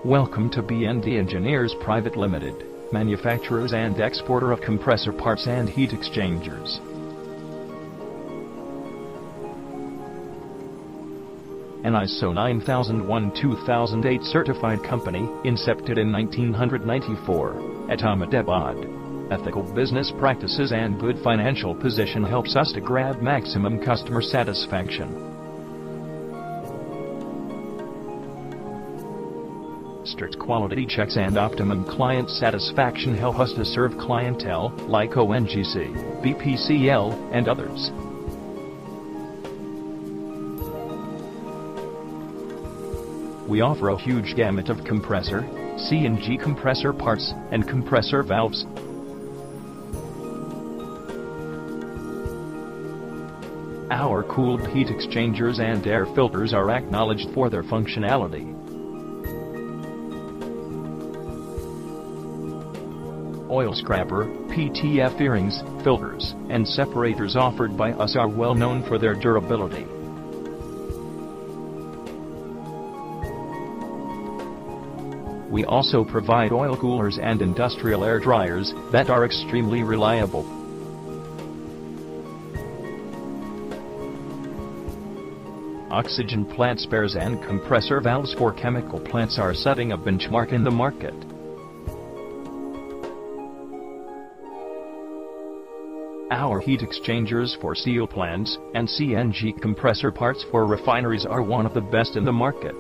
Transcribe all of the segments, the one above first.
Welcome to BND Engineers Private Limited, manufacturers and exporter of compressor parts and heat exchangers. An ISO 9001-2008 certified company, incepted in 1994, at Ahmedabad. Ethical business practices and good financial position helps us to grab maximum customer satisfaction. Strict quality checks and optimum client satisfaction help us to serve clientele like ONGC, BPCL, and others. We offer a huge gamut of compressor, CNG compressor parts, and compressor valves. Our cooled heat exchangers and air filters are acknowledged for their functionality. Oil scrapper, PTF earrings, filters, and separators offered by us are well known for their durability. We also provide oil coolers and industrial air dryers that are extremely reliable. Oxygen plant spares and compressor valves for chemical plants are setting a benchmark in the market. Our heat exchangers for steel plants and CNG compressor parts for refineries are one of the best in the market.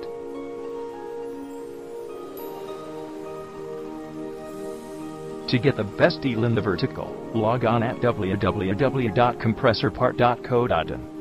To get the best deal in the vertical, log on at www.compressorpart.co.in.